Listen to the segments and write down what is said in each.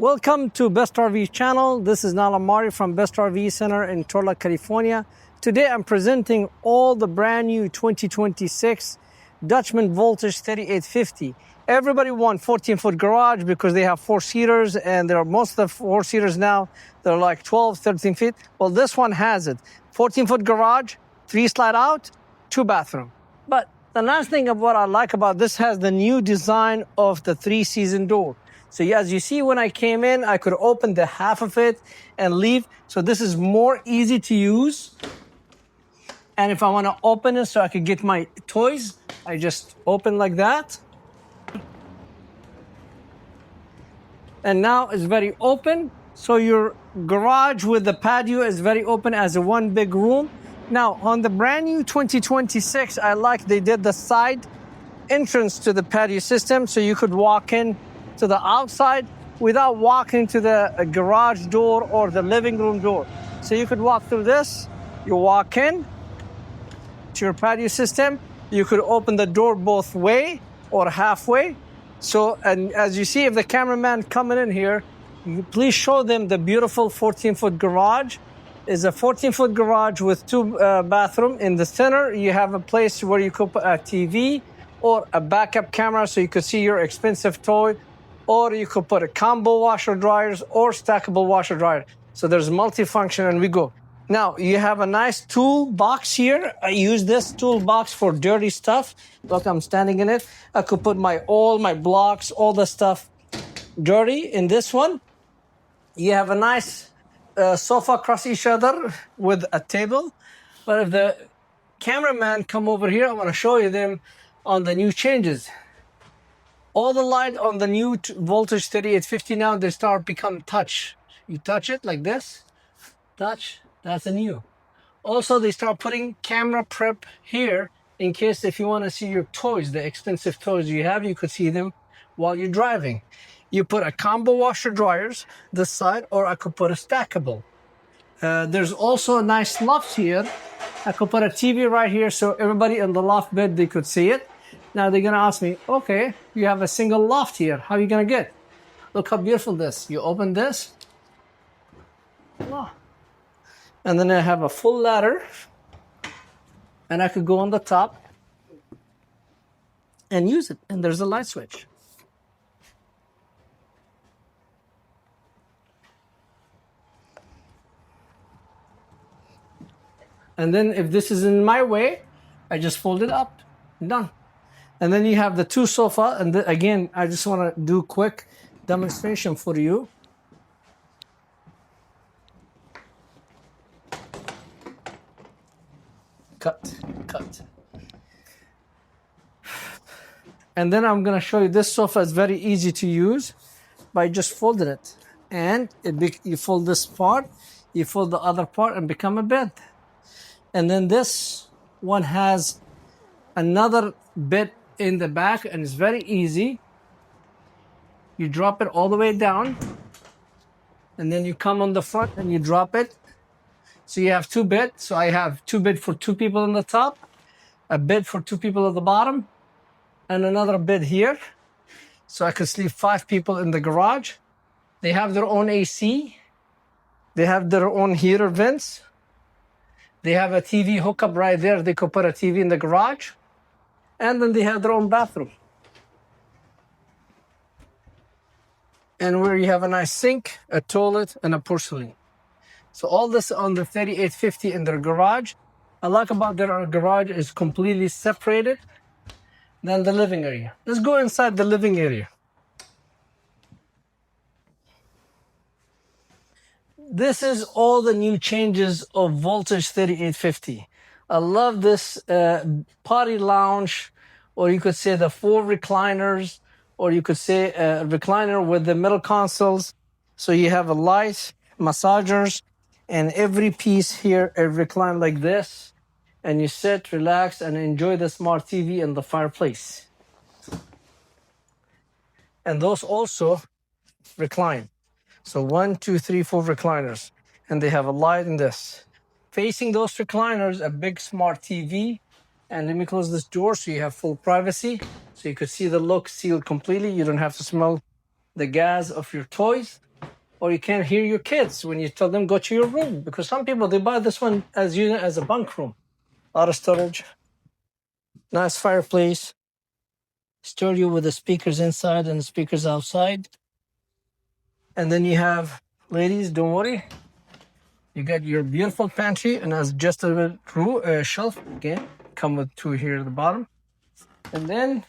Welcome to Best RV channel. This is Nala Mari from Best RV Center in Torla, California. Today I'm presenting all the brand new 2026 Dutchmen Voltage 3850. Everybody wants 14-foot garage because they have 4-seaters, and there are most of the 4-seaters now, they're like 12, 13 feet. Well, this one has it. 14-foot garage, 3 slide out, 2 bathroom. But the nice thing of what I like about this has the new design of the 3-season door. So as you see, when I came in, I could open the half of it and leave. So this is more easy to use. And if I want to open it so I could get my toys, I just open like that. And now it's very open. So your garage with the patio is very open as a one big room. Now on the brand new 2026, I like they did the side entrance to the patio system. So you could walk in to the outside without walking to the garage door or the living room door. So you could walk through this, you walk in to your patio system, you could open the door both way or halfway. So, and as you see, if the cameraman coming in here, please show them the beautiful 14-foot garage. It's a 14-foot garage with 2 bathrooms. In the center, you have a place where you could put a TV or a backup camera so you could see your expensive toy. Or you could put a combo washer dryers or stackable washer dryer. So there's multifunction, and we go. Now you have a nice tool box here. I use this toolbox for dirty stuff. Look, I'm standing in it. I could put all my blocks, all the stuff dirty in this one. You have a nice sofa across each other with a table. But if the cameraman come over here, I want to show you them on the new changes. All the light on the new Voltage 3850 now, they start become touch. You touch it like this, touch, that's a new. Also, they start putting camera prep here in case if you want to see your toys, the expensive toys you have, you could see them while you're driving. You put a combo washer dryers this side, or I could put a stackable. There's also a nice loft here. I could put a TV right here so everybody in the loft bed, they could see it. Now they're going to ask me, okay, you have a single loft here. How are you going to get? Look how beautiful this. You open this. Oh. And then I have a full ladder. And I could go on the top and use it. And there's a light switch. And then if this is in my way, I just fold it up. Done. And then you have the 2 sofa, and again, I just want to do quick demonstration for you. Cut. And then I'm going to show you this sofa is very easy to use by just folding it. And you fold this part, you fold the other part and become a bed. And then this one has another bit in the back, and it's very easy. You drop it all the way down, and then you come on the front and you drop it. So you have 2 beds. So I have 2 beds for 2 people on the top, a bed for 2 people at the bottom, and another bed here. So I could sleep 5 people in the garage. They have their own AC. They have their own heater vents. They have a TV hookup right there. They could put a TV in the garage. And then they have their own bathroom. And where you have a nice sink, a toilet, and a porcelain. So all this on the 3850 in their garage. I like about their garage is completely separated than the living area. Let's go inside the living area. This is all the new changes of Voltage 3850. I love this party lounge, or you could say the 4 recliners, or you could say a recliner with the middle consoles. So you have a light, massagers, and every piece here is reclined like this. And you sit, relax, and enjoy the smart TV and the fireplace. And those also recline. So 1, 2, 3, 4 recliners. And they have a light in this. Facing those recliners, a big smart TV. And let me close this door so you have full privacy. So you could see the look sealed completely. You don't have to smell the gas of your toys. or you can't hear your kids when you tell them go to your room, because some people, they buy this one as a bunk room. A lot of storage. Nice fireplace. Studio with the speakers inside and the speakers outside. And then you have, ladies, don't worry, you got your beautiful pantry and as just a shelf again. Come with two here at the bottom. And then,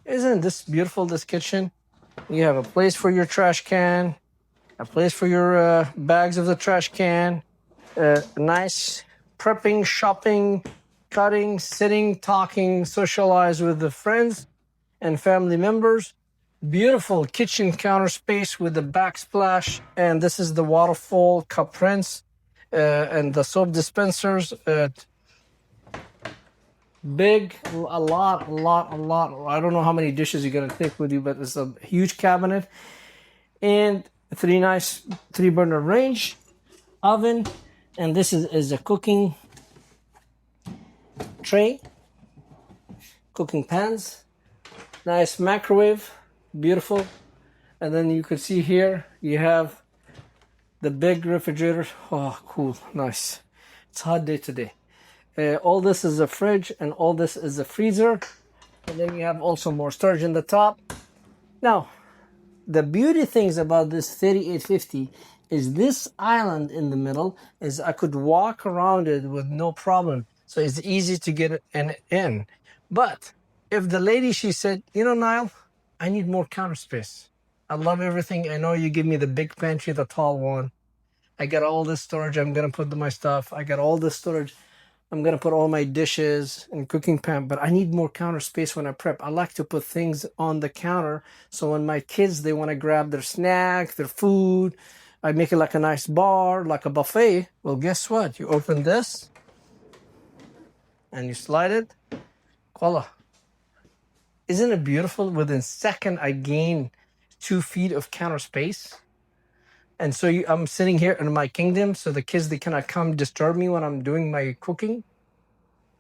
isn't this beautiful, this kitchen? You have a place for your trash can, a place for your bags of the trash can, nice prepping, shopping, cutting, sitting, talking, socialize with the friends and family members. Beautiful kitchen counter space with the backsplash, and this is the waterfall cup rinse and the soap dispensers. Big, a lot. I don't know how many dishes you're gonna take with you, but it's a huge cabinet and three burner range, oven, and this is a cooking tray, cooking pans, nice microwave, beautiful. And then you can see here you have the big refrigerator. Oh, cool, nice. It's a hot day today. All this is a fridge and all this is a freezer. And then you have also more storage in the top. Now, the beauty things about this 3850 is this island in the middle is I could walk around it with no problem. So it's easy to get it in. But if the lady, she said, you know, Niall, I need more counter space. I love everything. I know you give me the big pantry, the tall one. I got all this storage. I'm going to put my stuff. I got all this storage. I'm going to put all my dishes and cooking pan, but I need more counter space when I prep. I like to put things on the counter. So when my kids, they want to grab their snack, their food, I make it like a nice bar, like a buffet. Well, guess what? You open this and you slide it. Voila. Isn't it beautiful? Within a second, I gain 2 feet of counter space. And so I'm sitting here in my kingdom, so the kids, they cannot come disturb me when I'm doing my cooking.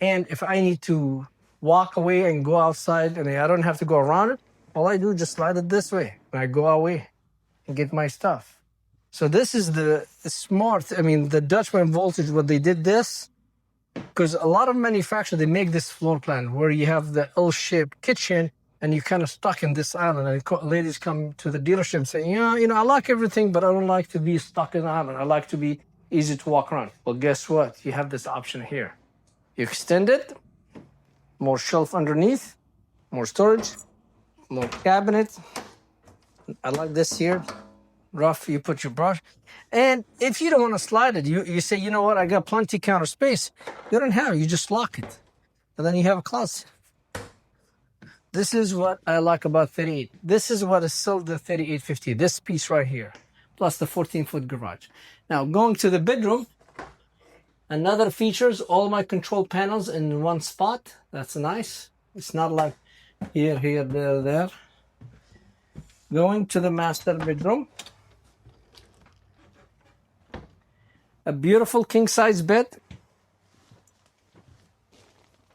And if I need to walk away and go outside and I don't have to go around it, all I do is just slide it this way and I go away and get my stuff. So this is the smart, the Dutchmen Voltage, what they did this, because a lot of manufacturers, they make this floor plan where you have the L-shaped kitchen and you're kind of stuck in this island. And ladies come to the dealership and say, I like everything, but I don't like to be stuck in the island. I like to be easy to walk around. Well, guess what? You have this option here. You extend it, more shelf underneath, more storage, more cabinet. I like this here. Rough, you put your brush. And if you don't want to slide it, you say, you know what, I got plenty counter space. You don't have it, you just lock it. And then you have a closet. This is what I like about 38. This is what is sold the 3850, this piece right here, plus the 14-foot garage. Now, going to the bedroom, another features, all my control panels in one spot. That's nice. It's not like here, there. Going to the master bedroom. A beautiful king-size bed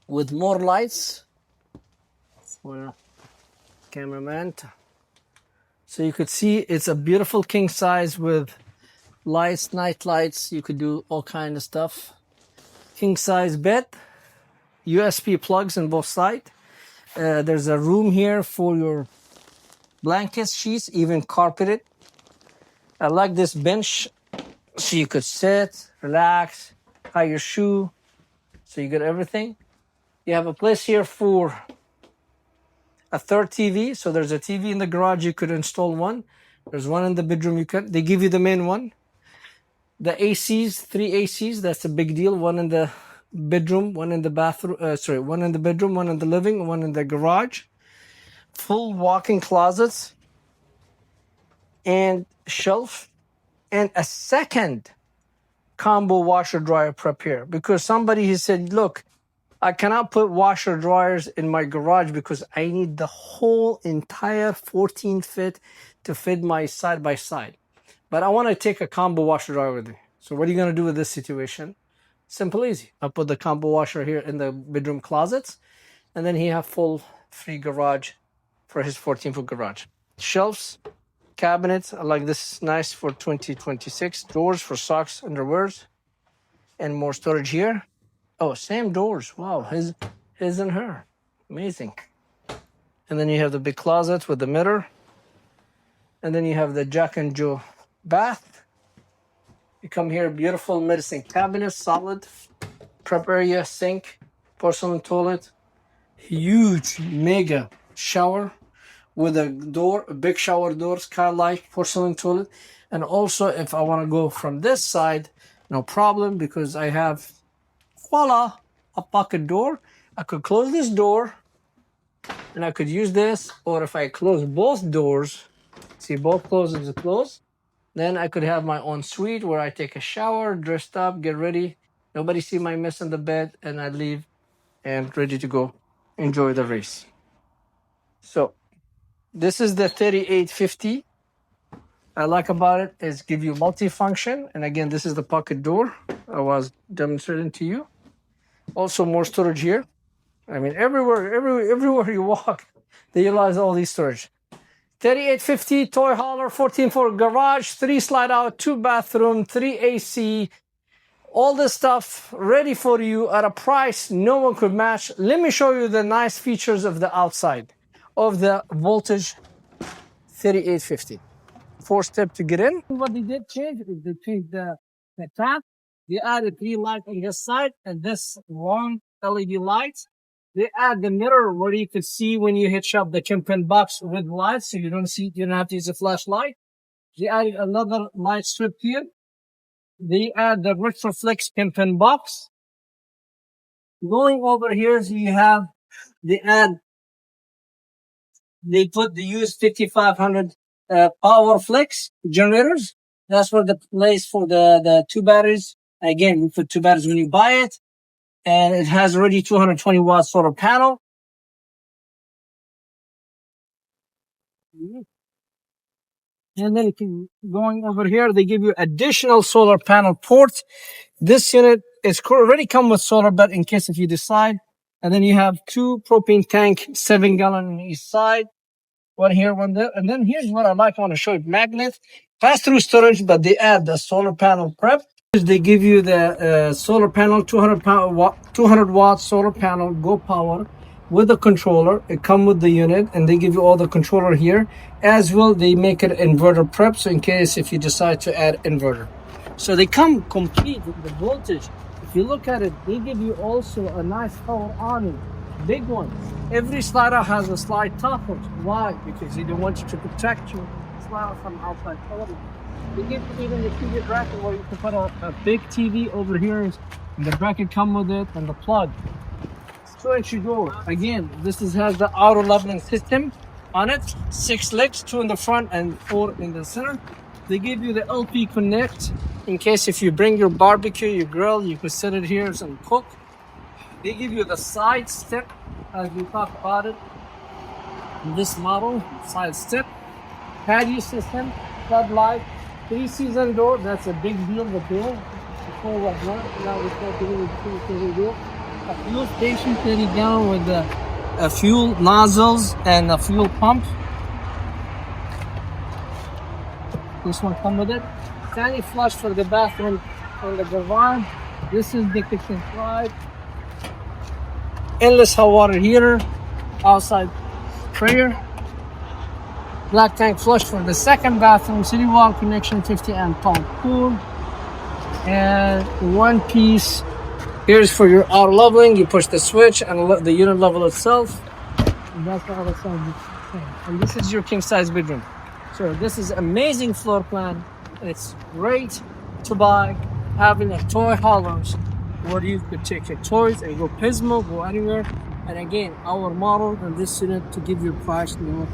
with more lights. Well, cameraman. So you could see it's a beautiful king size with lights, night lights. You could do all kind of stuff. King size bed, USB plugs on both sides. There's a room here for your blankets, sheets, even carpeted. I like this bench, so you could sit, relax, tie your shoe. So you got everything. You have a place here for a third TV. So there's a TV in the garage, you could install one. There's one in the bedroom, they give you the main one. The ACs, 3 ACs, that's a big deal. One in the bedroom, one in the bathroom, one in the bedroom, one in the living, one in the garage. Full walk-in closets and shelf, and a second combo washer dryer prep here, because somebody has said, look, I cannot put washer dryers in my garage because I need the whole entire 14 foot to fit my side by side. But I want to take a combo washer dryer with me. So what are you going to do with this situation? Simple, easy. I'll put the combo washer here in the bedroom closets, and then he have full free garage for his 14-foot garage. Shelves, cabinet. I like this, nice for 2026. Doors for socks, underwears, and more storage here. Oh, same doors. Wow, his and her. Amazing. And then you have the big closet with the mirror. And then you have the Jack and Joe bath. You come here, beautiful medicine cabinet, solid. Prep area, sink, porcelain toilet. Huge, mega shower with a door, a big shower door, skylight, porcelain toilet. And also, if I want to go from this side, no problem, because I have, voila, a pocket door. I could close this door and I could use this, or if I close both doors, see both closes are closed, then I could have my own suite where I take a shower, dressed up, get ready, nobody see my mess in the bed, and I leave and ready to go enjoy the race. So this is the 3850. I like about it is give you multi-function, and again, this is the pocket door I was demonstrating to you. Also more storage here. I mean, everywhere you walk, they utilize all these storage. 3850 toy hauler, 14-foot garage, 3 slide out, 2 bathroom, 3 AC, all this stuff ready for you at a price no one could match. Let me show you the nice features of the outside of the Voltage 3850. 4-step to get in. What they did change is they changed the tap. They added 3 lights on this side and this long LED lights. They add the mirror where you could see when you hitch up the kingpin box with lights, so you don't have to use a flashlight. They added another light strip here. They add the Retroflex kingpin box. Going over here, so you have they use 5500 power flex generators. That's for the place for the 2 batteries. Again, you put 2 batteries when you buy it. And it has already 220 watt solar panel. And then going over here, they give you additional solar panel port. This unit is already come with solar, but in case if you decide. And then you have 2 propane tank, 7-gallon on each side. One here, one there. And then here's what I like. I want to show you. Magnet, pass-through storage, but they add the solar panel prep. They give you the solar panel, 200 watt solar panel, go power with the controller. It comes with the unit, and they give you all the controller here. As well, they make it inverter prep, so in case if you decide to add inverter. So they come complete with the voltage. If you look at it, they give you also a nice power awning, big one. Every slider has a slide topper. Why? Because they don't want you to protect your slider from outside television. They give you even the TV bracket where you can put a big TV over here, and the bracket come with it, and the plug. 2-inch door. Again, this has the auto leveling system on it. 6 legs, 2 in the front and 4 in the center. They give you the LP Connect in case if you bring your barbecue, your grill, you can set it here and cook. They give you the side step, as we talked about it. In this model, side step, patio system, floodlight. 3-season door, that's a big deal, the door. Before what now we start doing the 3-season door. A fuel station 30 gallon with the fuel nozzles and a fuel pump. This one come with it. Sandy flush for the bathroom on the garage. This is the kitchen slide. Endless hot water heater. Outside sprayer. Black tank flush for the second bathroom, city wall connection, 50 amp pump pool, and 1 piece. Here's for your auto leveling. You push the switch and the unit level itself. And that's all the sound. And this is your king size bedroom. So this is amazing floor plan. It's great to buy. Having a toy haulers where you could take your toys and go Pismo, go anywhere. And again, our model and this unit to give you a price no